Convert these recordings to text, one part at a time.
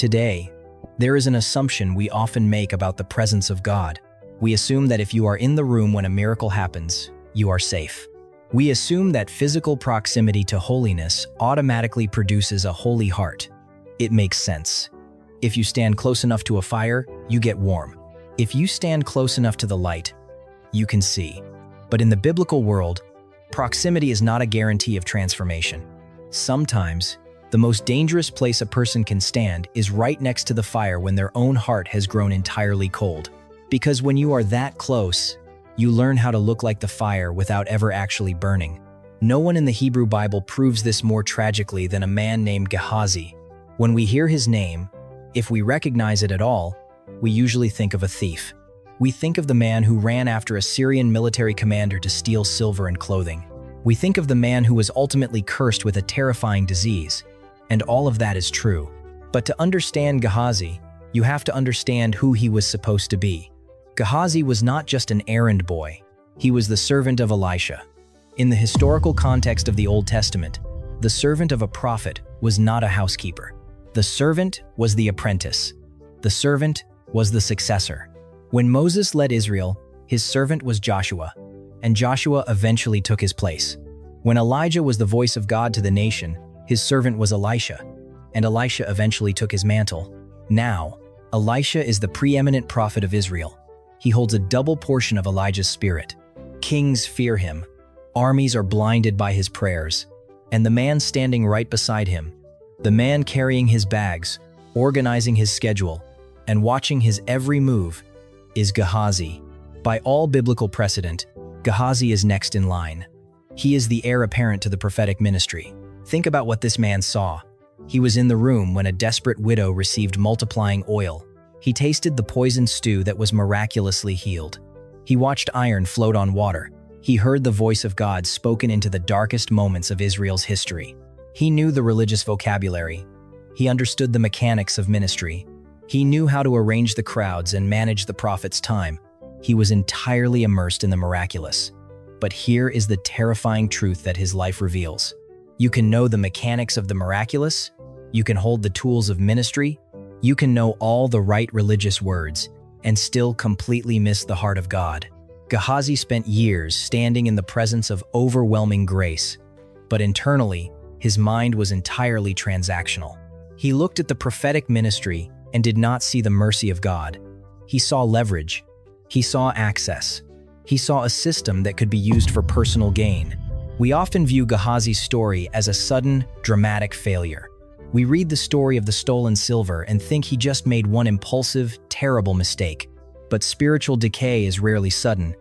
Today, there is an assumption we often make about the presence of God. We assume that if you are in the room when a miracle happens, you are safe. We assume that physical proximity to holiness automatically produces a holy heart. It makes sense. If you stand close enough to a fire, you get warm. If you stand close enough to the light, you can see. But in the biblical world, proximity is not a guarantee of transformation. Sometimes, the most dangerous place a person can stand is right next to the fire when their own heart has grown entirely cold. Because when you are that close, you learn how to look like the fire without ever actually burning. No one in the Hebrew Bible proves this more tragically than a man named Gehazi. When we hear his name, if we recognize it at all, we usually think of a thief. We think of the man who ran after a Syrian military commander to steal silver and clothing. We think of the man who was ultimately cursed with a terrifying disease. And all of that is true. But to understand Gehazi, you have to understand who he was supposed to be. Gehazi was not just an errand boy. He was the servant of Elisha. In the historical context of the Old Testament, the servant of a prophet was not a housekeeper. The servant was the apprentice. The servant was the successor. When Moses led Israel, his servant was Joshua, and Joshua eventually took his place. When Elijah was the voice of God to the nation, his servant was Elisha, and Elisha eventually took his mantle. Now, Elisha is the preeminent prophet of Israel. He holds a double portion of Elijah's spirit. Kings fear him, armies are blinded by his prayers, and the man standing right beside him, the man carrying his bags, organizing his schedule, and watching his every move, is Gehazi. By all biblical precedent, Gehazi is next in line. He is the heir apparent to the prophetic ministry. Think about what this man saw. He was in the room when a desperate widow received multiplying oil. He tasted the poisoned stew that was miraculously healed. He watched iron float on water. He heard the voice of God spoken into the darkest moments of Israel's history. He knew the religious vocabulary. He understood the mechanics of ministry. He knew how to arrange the crowds and manage the prophet's time. He was entirely immersed in the miraculous. But here is the terrifying truth that his life reveals. You can know the mechanics of the miraculous, you can hold the tools of ministry, you can know all the right religious words, and still completely miss the heart of God. Gehazi spent years standing in the presence of overwhelming grace, but internally, his mind was entirely transactional. He looked at the prophetic ministry and did not see the mercy of God. He saw leverage. He saw access. He saw a system that could be used for personal gain. We often view Gehazi's story as a sudden, dramatic failure. We read the story of the stolen silver and think he just made one impulsive, terrible mistake. But spiritual decay is rarely sudden.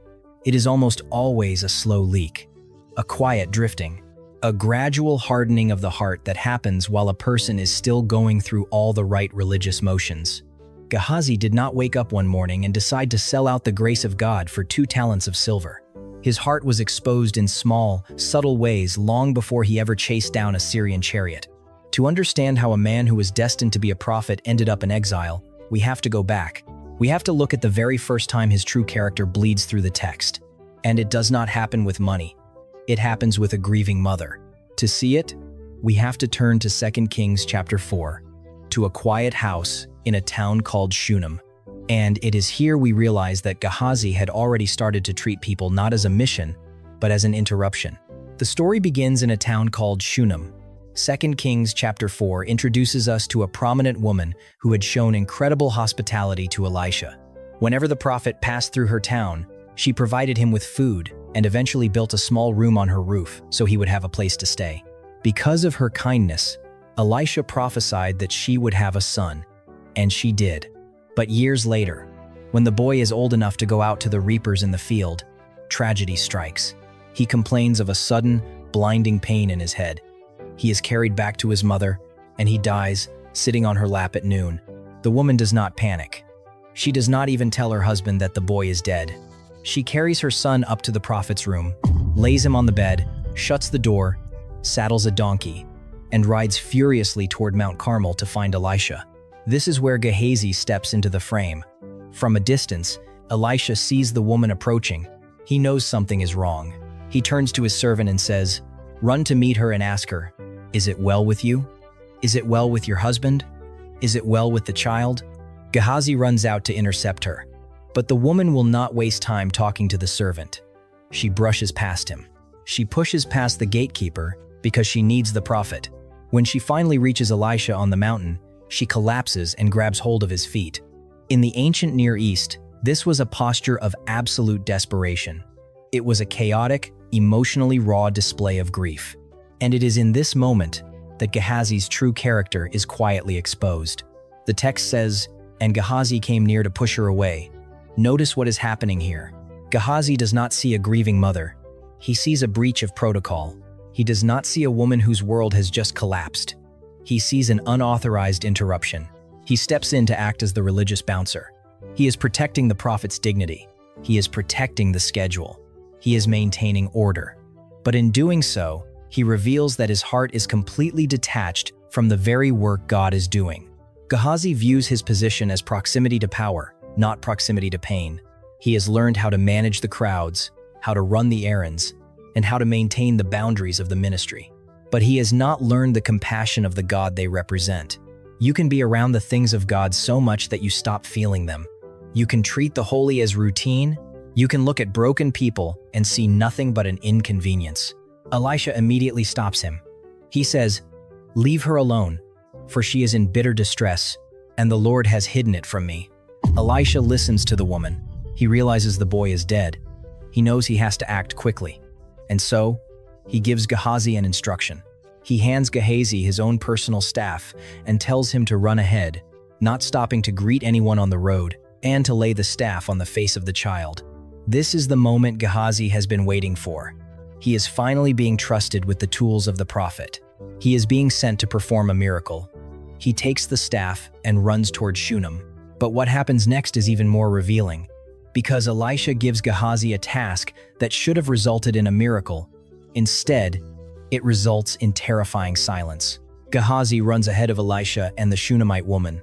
It is almost always a slow leak, a quiet drifting, a gradual hardening of the heart that happens while a person is still going through all the right religious motions. Gehazi did not wake up one morning and decide to sell out the grace of God for 2 talents of silver. His heart was exposed in small, subtle ways long before he ever chased down a Syrian chariot. To understand how a man who was destined to be a prophet ended up in exile, we have to go back. We have to look at the very first time his true character bleeds through the text. And it does not happen with money. It happens with a grieving mother. To see it, we have to turn to 2 Kings chapter 4, to a quiet house in a town called Shunammite. And it is here we realize that Gehazi had already started to treat people not as a mission, but as an interruption. The story begins in a town called Shunammite. 2 Kings chapter 4 introduces us to a prominent woman who had shown incredible hospitality to Elisha. Whenever the prophet passed through her town, she provided him with food and eventually built a small room on her roof so he would have a place to stay. Because of her kindness, Elisha prophesied that she would have a son, and she did. But years later, when the boy is old enough to go out to the reapers in the field, tragedy strikes. He complains of a sudden, blinding pain in his head. He is carried back to his mother, and he dies, sitting on her lap at noon. The woman does not panic. She does not even tell her husband that the boy is dead. She carries her son up to the prophet's room, lays him on the bed, shuts the door, saddles a donkey, and rides furiously toward Mount Carmel to find Elisha. This is where Gehazi steps into the frame. From a distance, Elisha sees the woman approaching. He knows something is wrong. He turns to his servant and says, "Run to meet her and ask her, 'Is it well with you? Is it well with your husband?'" Is it well with the child? Gehazi runs out to intercept her. But the woman will not waste time talking to the servant. She brushes past him. She pushes past the gatekeeper because she needs the prophet. When she finally reaches Elisha on the mountain, she collapses and grabs hold of his feet. In the ancient Near East, this was a posture of absolute desperation. It was a chaotic, emotionally raw display of grief. And it is in this moment that Gehazi's true character is quietly exposed. The text says, "And Gehazi came near to push her away." Notice what is happening here. Gehazi does not see a grieving mother. He sees a breach of protocol. He does not see a woman whose world has just collapsed. He sees an unauthorized interruption. He steps in to act as the religious bouncer. He is protecting the prophet's dignity. He is protecting the schedule. He is maintaining order. But in doing so, he reveals that his heart is completely detached from the very work God is doing. Gehazi views his position as proximity to power, not proximity to pain. He has learned how to manage the crowds, how to run the errands, and how to maintain the boundaries of the ministry. But he has not learned the compassion of the God they represent. You can be around the things of God so much that you stop feeling them. You can treat the holy as routine. You can look at broken people and see nothing but an inconvenience. Elisha immediately stops him. He says, "Leave her alone, for she is in bitter distress, and the Lord has hidden it from me." Elisha listens to the woman. He realizes the boy is dead. He knows he has to act quickly. And so, he gives Gehazi an instruction. He hands Gehazi his own personal staff and tells him to run ahead, not stopping to greet anyone on the road, and to lay the staff on the face of the child. This is the moment Gehazi has been waiting for. He is finally being trusted with the tools of the prophet. He is being sent to perform a miracle. He takes the staff and runs toward Shunammite. But what happens next is even more revealing. Because Elisha gives Gehazi a task that should have resulted in a miracle, instead, it results in terrifying silence. Gehazi runs ahead of Elisha and the Shunammite woman.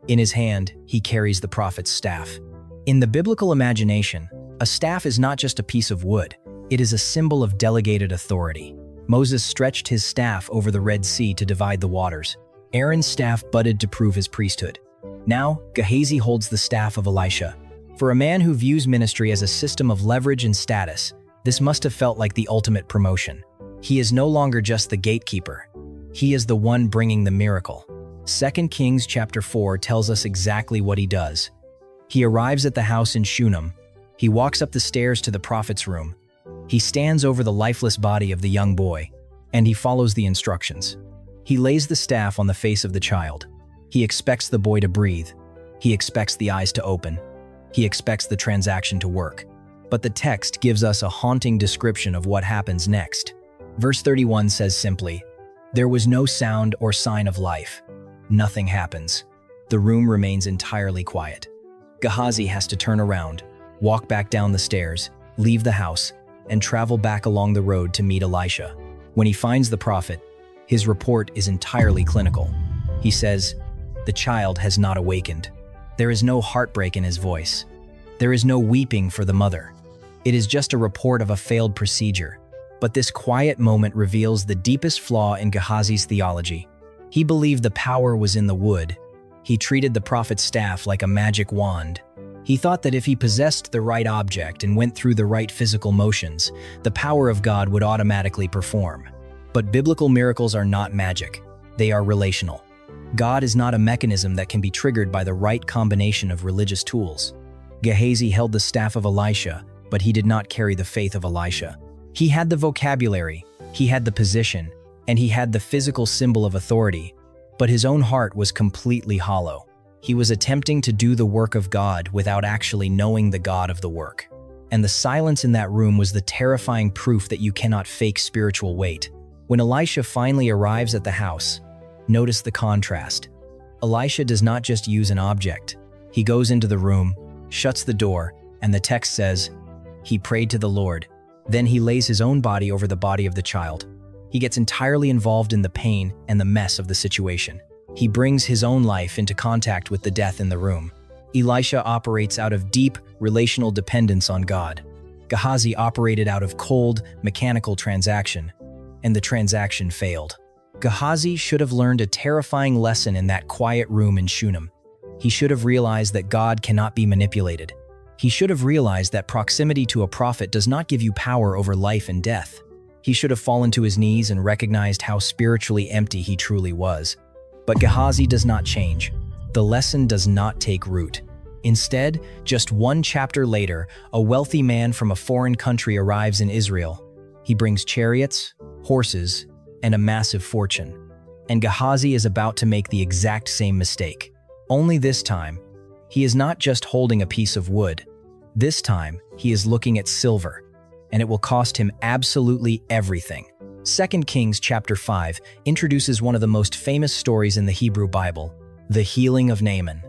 In his hand, he carries the prophet's staff. In the biblical imagination, a staff is not just a piece of wood. It is a symbol of delegated authority. Moses stretched his staff over the Red Sea to divide the waters. Aaron's staff budded to prove his priesthood. Now, Gehazi holds the staff of Elisha. For a man who views ministry as a system of leverage and status, this must have felt like the ultimate promotion. He is no longer just the gatekeeper. He is the one bringing the miracle. 2 Kings chapter 4 tells us exactly what he does. He arrives at the house in Shunammite. He walks up the stairs to the prophet's room. He stands over the lifeless body of the young boy, and he follows the instructions. He lays the staff on the face of the child. He expects the boy to breathe. He expects the eyes to open. He expects the transaction to work. But the text gives us a haunting description of what happens next. Verse 31 says simply, "There was no sound or sign of life. Nothing happens. The room remains entirely quiet." Gehazi has to turn around, walk back down the stairs, leave the house, and travel back along the road to meet Elisha. When he finds the prophet, his report is entirely clinical. He says, "The child has not awakened." There is no heartbreak in his voice. There is no weeping for the mother. It is just a report of a failed procedure. But this quiet moment reveals the deepest flaw in Gehazi's theology. He believed the power was in the wood. He treated the prophet's staff like a magic wand. He thought that if he possessed the right object and went through the right physical motions, the power of God would automatically perform. But biblical miracles are not magic. They are relational. God is not a mechanism that can be triggered by the right combination of religious tools. Gehazi held the staff of Elisha, but he did not carry the faith of Elisha. He had the vocabulary, he had the position, and he had the physical symbol of authority, but his own heart was completely hollow. He was attempting to do the work of God without actually knowing the God of the work. And the silence in that room was the terrifying proof that you cannot fake spiritual weight. When Elisha finally arrives at the house, notice the contrast. Elisha does not just use an object. He goes into the room, shuts the door, and the text says, "He prayed to the Lord." Then he lays his own body over the body of the child. He gets entirely involved in the pain and the mess of the situation. He brings his own life into contact with the death in the room. Elisha operates out of deep relational dependence on God. Gehazi operated out of cold, mechanical transaction, and the transaction failed. Gehazi should have learned a terrifying lesson in that quiet room in Shunem. He should have realized that God cannot be manipulated. He should have realized that proximity to a prophet does not give you power over life and death. He should have fallen to his knees and recognized how spiritually empty he truly was. But Gehazi does not change. The lesson does not take root. Instead, just one chapter later, a wealthy man from a foreign country arrives in Israel. He brings chariots, horses, and a massive fortune. And Gehazi is about to make the exact same mistake. Only this time, he is not just holding a piece of wood. This time, he is looking at silver, and it will cost him absolutely everything. 2 Kings chapter 5 introduces one of the most famous stories in the Hebrew Bible, the healing of Naaman.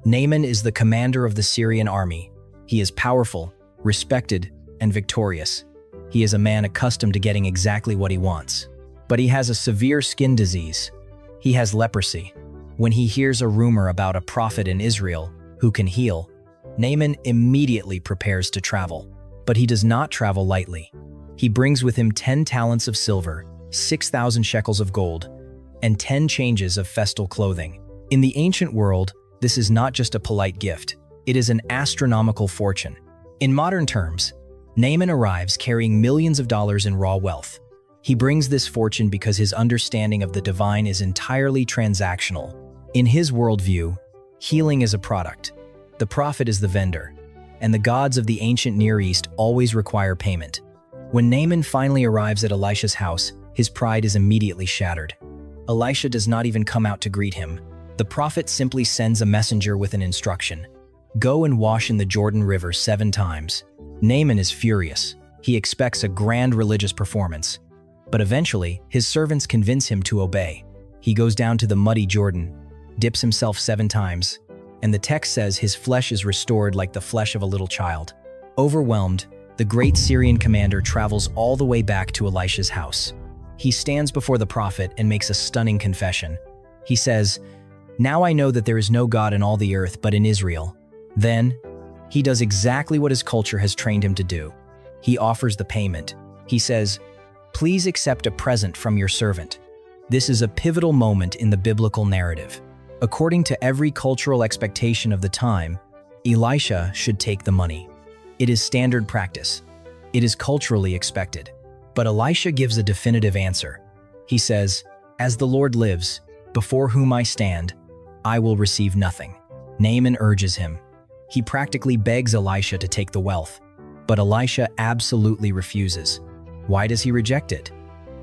Naaman is the commander of the Syrian army. He is powerful, respected, and victorious. He is a man accustomed to getting exactly what he wants. But he has a severe skin disease. He has leprosy. When he hears a rumor about a prophet in Israel who can heal, Naaman immediately prepares to travel. But he does not travel lightly. He brings with him 10 talents of silver, 6,000 shekels of gold, and 10 changes of festal clothing. In the ancient world, this is not just a polite gift. It is an astronomical fortune. In modern terms, Naaman arrives carrying millions of dollars in raw wealth. He brings this fortune because his understanding of the divine is entirely transactional. In his worldview, healing is a product. The prophet is the vendor, and the gods of the ancient Near East always require payment. When Naaman finally arrives at Elisha's house, his pride is immediately shattered. Elisha does not even come out to greet him. The prophet simply sends a messenger with an instruction. Go and wash in the Jordan River 7 times. Naaman is furious. He expects a grand religious performance. But eventually, his servants convince him to obey. He goes down to the muddy Jordan, dips himself 7 times, and the text says his flesh is restored like the flesh of a little child. Overwhelmed, the great Syrian commander travels all the way back to Elisha's house. He stands before the prophet and makes a stunning confession. He says, "Now I know that there is no God in all the earth but in Israel." Then, he does exactly what his culture has trained him to do. He offers the payment. He says, "Please accept a present from your servant." This is a pivotal moment in the biblical narrative. According to every cultural expectation of the time, Elisha should take the money. It is standard practice. It is culturally expected. But Elisha gives a definitive answer. He says, "As the Lord lives, before whom I stand, I will receive nothing." Naaman urges him. He practically begs Elisha to take the wealth, but Elisha absolutely refuses. Why does he reject it?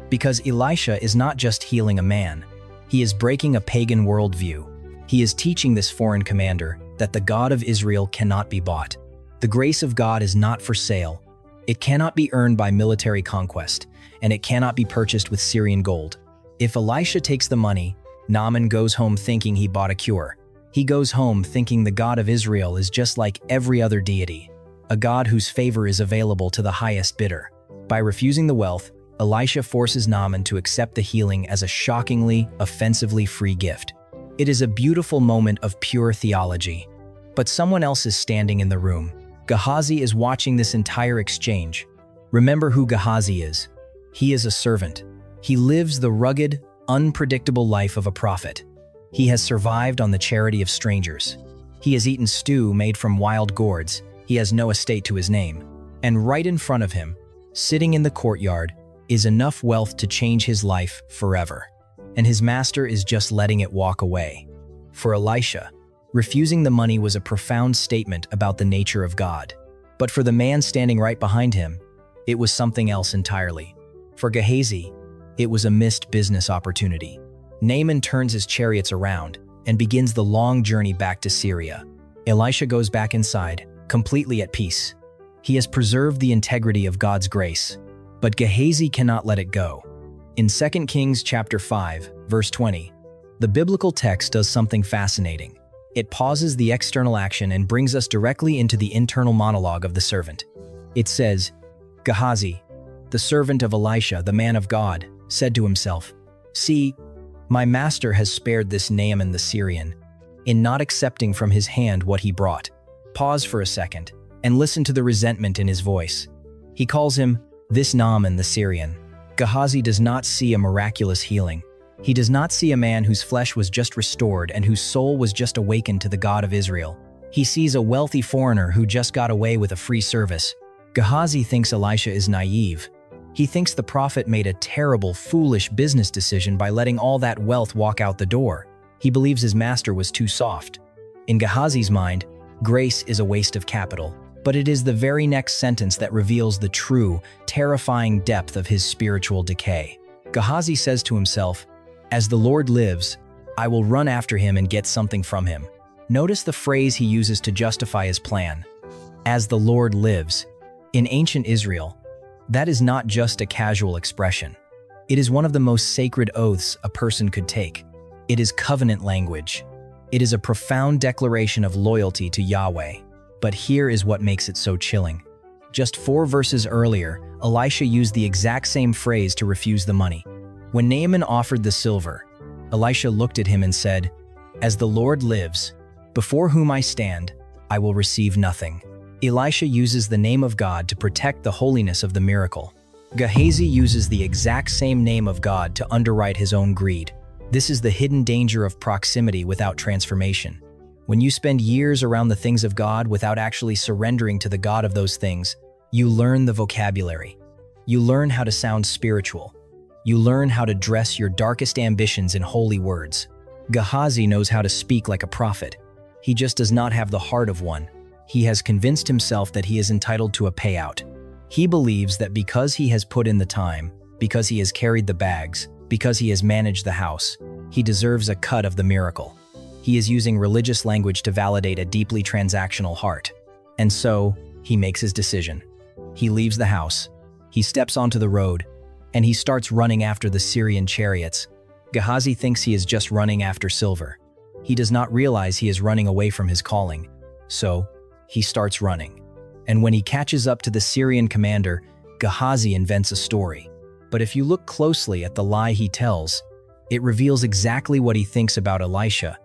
Because Elisha is not just healing a man. He is breaking a pagan worldview. He is teaching this foreign commander that the God of Israel cannot be bought. The grace of God is not for sale. It cannot be earned by military conquest, and it cannot be purchased with Syrian gold. If Elisha takes the money, Naaman goes home thinking he bought a cure. He goes home thinking the God of Israel is just like every other deity, a God whose favor is available to the highest bidder. By refusing the wealth, Elisha forces Naaman to accept the healing as a shockingly, offensively free gift. It is a beautiful moment of pure theology. But someone else is standing in the room. Gehazi is watching this entire exchange. Remember who Gehazi is. He is a servant. He lives the rugged, unpredictable life of a prophet. He has survived on the charity of strangers. He has eaten stew made from wild gourds. He has no estate to his name. And right in front of him, sitting in the courtyard, is enough wealth to change his life forever. And his master is just letting it walk away. For Elisha, refusing the money was a profound statement about the nature of God. But for the man standing right behind him, it was something else entirely. For Gehazi, it was a missed business opportunity. Naaman turns his chariots around and begins the long journey back to Syria. Elisha goes back inside, completely at peace. He has preserved the integrity of God's grace. But Gehazi cannot let it go. In 2 Kings chapter 5, verse 20, the biblical text does something fascinating. It pauses the external action and brings us directly into the internal monologue of the servant. It says, Gehazi, the servant of Elisha, the man of God, said to himself, "See, my master has spared this Naaman the Syrian, in not accepting from his hand what he brought." Pause for a second, and listen to the resentment in his voice. He calls him, "this Naaman the Syrian." Gehazi does not see a miraculous healing. He does not see a man whose flesh was just restored and whose soul was just awakened to the God of Israel. He sees a wealthy foreigner who just got away with a free service. Gehazi thinks Elisha is naive. He thinks the prophet made a terrible, foolish business decision by letting all that wealth walk out the door. He believes his master was too soft. In Gehazi's mind, grace is a waste of capital. But it is the very next sentence that reveals the true, terrifying depth of his spiritual decay. Gehazi says to himself, "As the Lord lives, I will run after him and get something from him." Notice the phrase he uses to justify his plan. "As the Lord lives." In ancient Israel, that is not just a casual expression. It is one of the most sacred oaths a person could take. It is covenant language. It is a profound declaration of loyalty to Yahweh. But here is what makes it so chilling. Just 4 verses earlier, Elisha used the exact same phrase to refuse the money. When Naaman offered the silver, Elisha looked at him and said, "As the Lord lives, before whom I stand, I will receive nothing." Elisha uses the name of God to protect the holiness of the miracle. Gehazi uses the exact same name of God to underwrite his own greed. This is the hidden danger of proximity without transformation. When you spend years around the things of God without actually surrendering to the God of those things, you learn the vocabulary. You learn how to sound spiritual. You learn how to dress your darkest ambitions in holy words. Gehazi knows how to speak like a prophet. He just does not have the heart of one. He has convinced himself that he is entitled to a payout. He believes that because he has put in the time, because he has carried the bags, because he has managed the house, he deserves a cut of the miracle. He is using religious language to validate a deeply transactional heart. And so, he makes his decision. He leaves the house, he steps onto the road, and he starts running after the Syrian chariots. Gehazi thinks he is just running after silver. He does not realize he is running away from his calling. So, he starts running. And when he catches up to the Syrian commander, Gehazi invents a story. But if you look closely at the lie he tells, it reveals exactly what he thinks about Elisha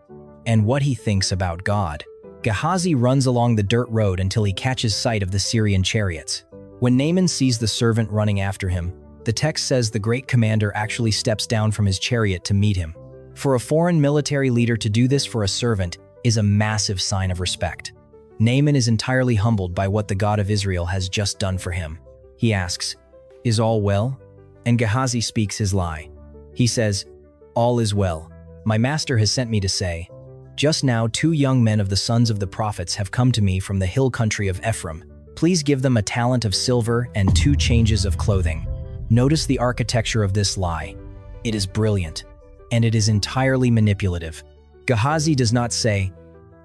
and what he thinks about God. Gehazi runs along the dirt road until he catches sight of the Syrian chariots. When Naaman sees the servant running after him, the text says the great commander actually steps down from his chariot to meet him. For a foreign military leader to do this for a servant is a massive sign of respect. Naaman is entirely humbled by what the God of Israel has just done for him. He asks, "Is all well?" And Gehazi speaks his lie. He says, "All is well. My master has sent me to say, just now 2 young men of the sons of the prophets have come to me from the hill country of Ephraim. Please give them a talent of silver and 2 changes of clothing." Notice the architecture of this lie. It is brilliant, and it is entirely manipulative. Gehazi does not say,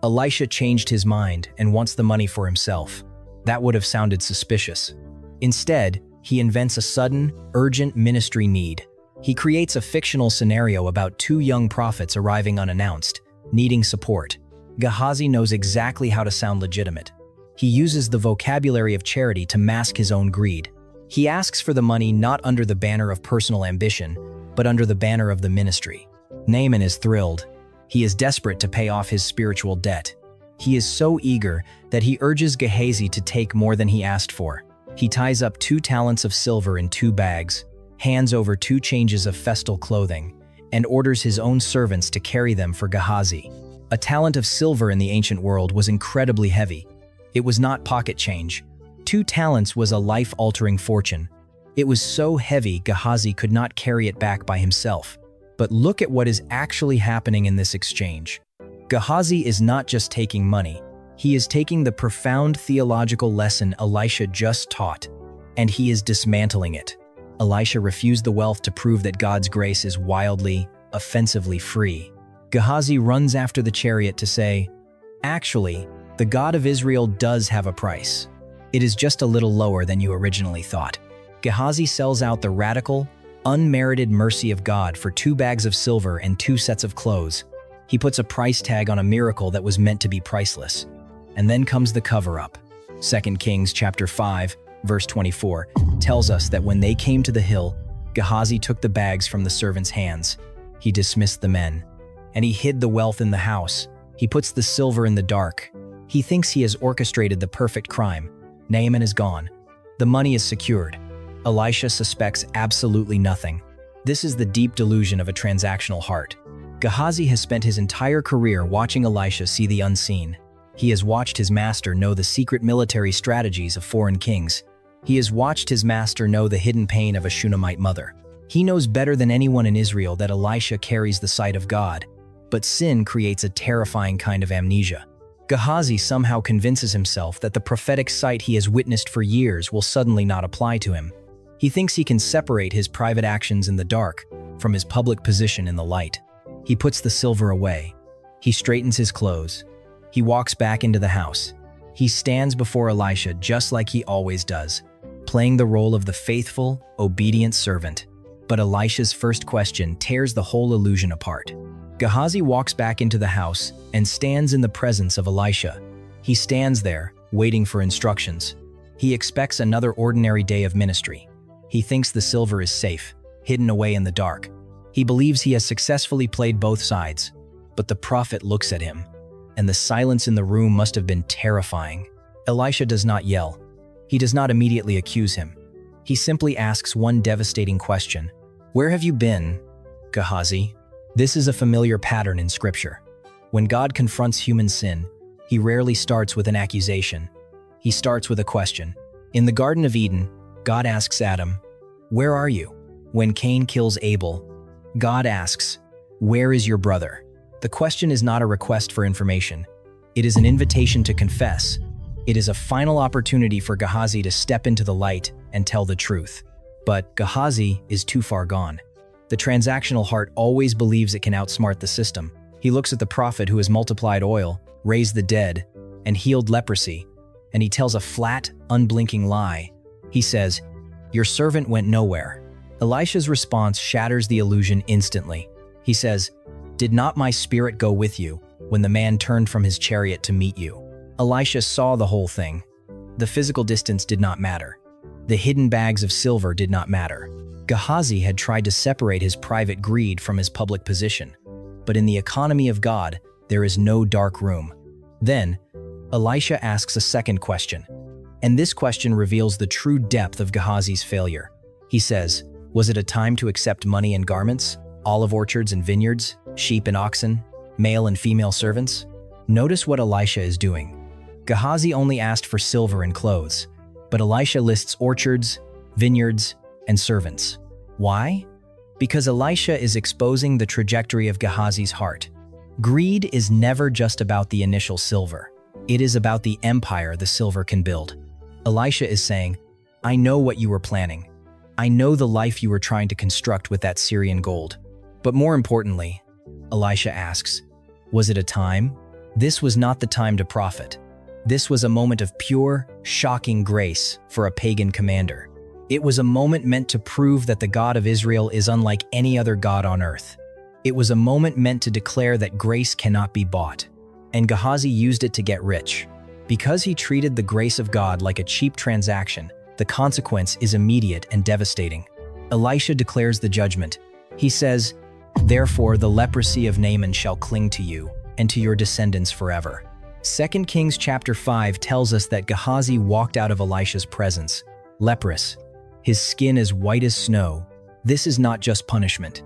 "Elisha changed his mind and wants the money for himself." That would have sounded suspicious. Instead, he invents a sudden, urgent ministry need. He creates a fictional scenario about 2 young prophets arriving unannounced, needing support. Gehazi knows exactly how to sound legitimate. He uses the vocabulary of charity to mask his own greed. He asks for the money not under the banner of personal ambition, but under the banner of the ministry. Naaman is thrilled. He is desperate to pay off his spiritual debt. He is so eager that he urges Gehazi to take more than he asked for. He ties up 2 talents of silver in 2 bags, hands over 2 changes of festal clothing, and orders his own servants to carry them for Gehazi. A talent of silver in the ancient world was incredibly heavy. It was not pocket change. 2 talents was a life-altering fortune. It was so heavy Gehazi could not carry it back by himself. But look at what is actually happening in this exchange. Gehazi is not just taking money. He is taking the profound theological lesson Elisha just taught, and he is dismantling it. Elisha refused the wealth to prove that God's grace is wildly, offensively free. Gehazi runs after the chariot to say, "Actually, the God of Israel does have a price. It is just a little lower than you originally thought." Gehazi sells out the radical, unmerited mercy of God for 2 bags of silver and 2 sets of clothes. He puts a price tag on a miracle that was meant to be priceless. And then comes the cover-up. 2 Kings chapter 5, verse 24, tells us that when they came to the hill, Gehazi took the bags from the servants' hands. He dismissed the men, and he hid the wealth in the house. He puts the silver in the dark. He thinks he has orchestrated the perfect crime. Naaman is gone. The money is secured. Elisha suspects absolutely nothing. This is the deep delusion of a transactional heart. Gehazi has spent his entire career watching Elisha see the unseen. He has watched his master know the secret military strategies of foreign kings. He has watched his master know the hidden pain of a Shunammite mother. He knows better than anyone in Israel that Elisha carries the sight of God, but sin creates a terrifying kind of amnesia. Gehazi somehow convinces himself that the prophetic sight he has witnessed for years will suddenly not apply to him. He thinks he can separate his private actions in the dark from his public position in the light. He puts the silver away. He straightens his clothes. He walks back into the house. He stands before Elisha just like he always does, playing the role of the faithful, obedient servant. But Elisha's first question tears the whole illusion apart. Gehazi walks back into the house and stands in the presence of Elisha. He stands there, waiting for instructions. He expects another ordinary day of ministry. He thinks the silver is safe, hidden away in the dark. He believes he has successfully played both sides. But the prophet looks at him, and the silence in the room must have been terrifying. Elisha does not yell. He does not immediately accuse him. He simply asks one devastating question. "Where have you been, Gehazi?" This is a familiar pattern in Scripture. When God confronts human sin, he rarely starts with an accusation. He starts with a question. In the Garden of Eden, God asks Adam, "Where are you?" When Cain kills Abel, God asks, "Where is your brother?" The question is not a request for information. It is an invitation to confess. It is a final opportunity for Gehazi to step into the light and tell the truth. But Gehazi is too far gone. The transactional heart always believes it can outsmart the system. He looks at the prophet who has multiplied oil, raised the dead, and healed leprosy, and he tells a flat, unblinking lie. He says, "Your servant went nowhere." Elisha's response shatters the illusion instantly. He says, "Did not my spirit go with you when the man turned from his chariot to meet you?" Elisha saw the whole thing. The physical distance did not matter. The hidden bags of silver did not matter. Gehazi had tried to separate his private greed from his public position. But in the economy of God, there is no dark room. Then, Elisha asks a second question. And this question reveals the true depth of Gehazi's failure. He says, "Was it a time to accept money and garments, olive orchards and vineyards, sheep and oxen, male and female servants?" Notice what Elisha is doing. Gehazi only asked for silver and clothes, but Elisha lists orchards, vineyards, and servants. Why? Because Elisha is exposing the trajectory of Gehazi's heart. Greed is never just about the initial silver. It is about the empire the silver can build. Elisha is saying, "I know what you were planning. I know the life you were trying to construct with that Syrian gold." But more importantly, Elisha asks, "Was it a time?" This was not the time to profit. This was a moment of pure, shocking grace for a pagan commander. It was a moment meant to prove that the God of Israel is unlike any other God on earth. It was a moment meant to declare that grace cannot be bought. And Gehazi used it to get rich. Because he treated the grace of God like a cheap transaction, the consequence is immediate and devastating. Elisha declares the judgment. He says, "Therefore the leprosy of Naaman shall cling to you, and to your descendants forever." 2 Kings chapter 5 tells us that Gehazi walked out of Elisha's presence, leprous, his skin as white as snow. This is not just punishment.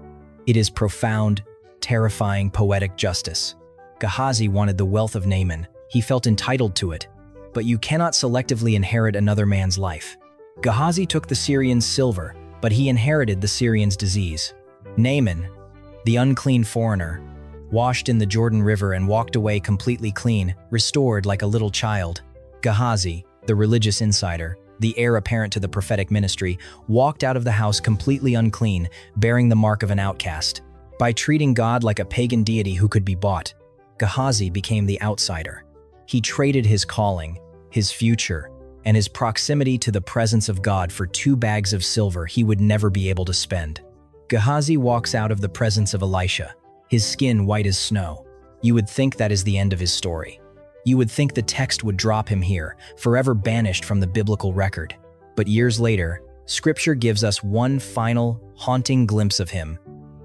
It is profound, terrifying, poetic justice. Gehazi wanted the wealth of Naaman. He felt entitled to it. But you cannot selectively inherit another man's life. Gehazi took the Syrian's silver, but he inherited the Syrian's disease. Naaman, the unclean foreigner, washed in the Jordan River and walked away completely clean, restored like a little child. Gehazi, the religious insider, the heir apparent to the prophetic ministry, walked out of the house completely unclean, bearing the mark of an outcast. By treating God like a pagan deity who could be bought, Gehazi became the outsider. He traded his calling, his future, and his proximity to the presence of God for 2 bags of silver he would never be able to spend. Gehazi walks out of the presence of Elisha, his skin white as snow. You would think that is the end of his story. You would think the text would drop him here, forever banished from the biblical record. But years later, Scripture gives us one final, haunting glimpse of him,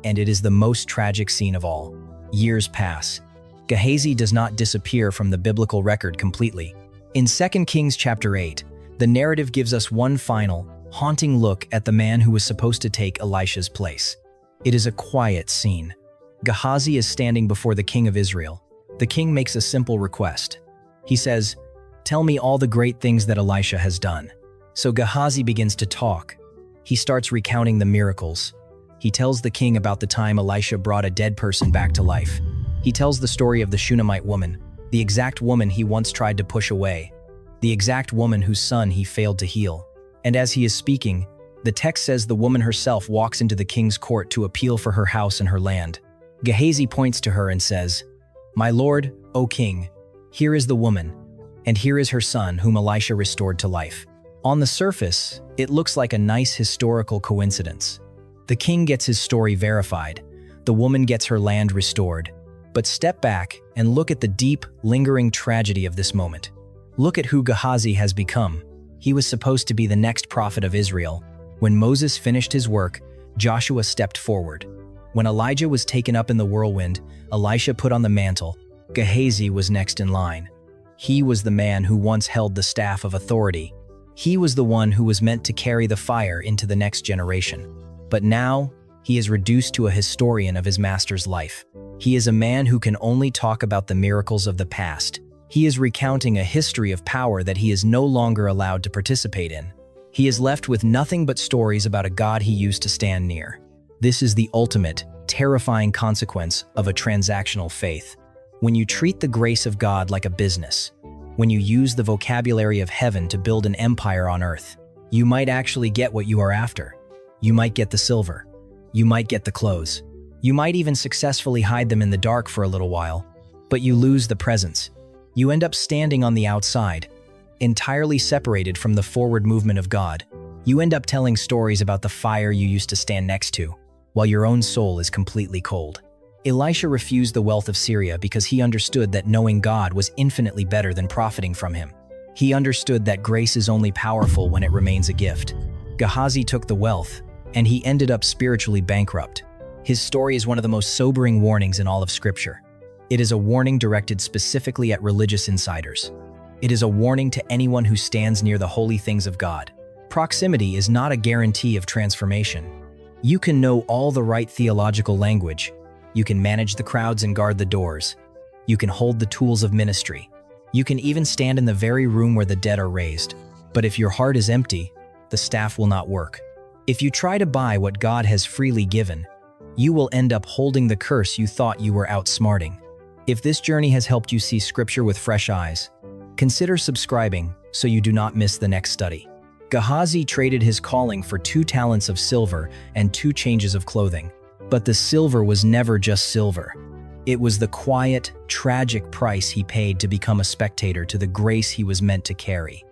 and it is the most tragic scene of all. Years pass. Gehazi does not disappear from the biblical record completely. In 2 Kings chapter 8, the narrative gives us one final, haunting look at the man who was supposed to take Elisha's place. It is a quiet scene. Gehazi is standing before the king of Israel. The king makes a simple request. He says, "Tell me all the great things that Elisha has done." So Gehazi begins to talk. He starts recounting the miracles. He tells the king about the time Elisha brought a dead person back to life. He tells the story of the Shunammite woman, the exact woman he once tried to push away, the exact woman whose son he failed to heal. And as he is speaking, the text says the woman herself walks into the king's court to appeal for her house and her land. Gehazi points to her and says, "My lord, O king, here is the woman, and here is her son whom Elisha restored to life." On the surface, it looks like a nice historical coincidence. The king gets his story verified. The woman gets her land restored. But step back and look at the deep, lingering tragedy of this moment. Look at who Gehazi has become. He was supposed to be the next prophet of Israel. When Moses finished his work, Joshua stepped forward. When Elijah was taken up in the whirlwind, Elisha put on the mantle. Gehazi was next in line. He was the man who once held the staff of authority. He was the one who was meant to carry the fire into the next generation. But now, he is reduced to a historian of his master's life. He is a man who can only talk about the miracles of the past. He is recounting a history of power that he is no longer allowed to participate in. He is left with nothing but stories about a God he used to stand near. This is the ultimate, terrifying consequence of a transactional faith. When you treat the grace of God like a business, when you use the vocabulary of heaven to build an empire on earth, you might actually get what you are after. You might get the silver. You might get the clothes. You might even successfully hide them in the dark for a little while, but you lose the presence. You end up standing on the outside, entirely separated from the forward movement of God. You end up telling stories about the fire you used to stand next to, while your own soul is completely cold. Elisha refused the wealth of Syria because he understood that knowing God was infinitely better than profiting from him. He understood that grace is only powerful when it remains a gift. Gehazi took the wealth, and he ended up spiritually bankrupt. His story is one of the most sobering warnings in all of Scripture. It is a warning directed specifically at religious insiders. It is a warning to anyone who stands near the holy things of God. Proximity is not a guarantee of transformation. You can know all the right theological language. You can manage the crowds and guard the doors. You can hold the tools of ministry. You can even stand in the very room where the dead are raised. But if your heart is empty, the staff will not work. If you try to buy what God has freely given, you will end up holding the curse you thought you were outsmarting. If this journey has helped you see Scripture with fresh eyes, consider subscribing so you do not miss the next study. Gehazi traded his calling for 2 talents of silver and 2 changes of clothing. But the silver was never just silver. It was the quiet, tragic price he paid to become a spectator to the grace he was meant to carry.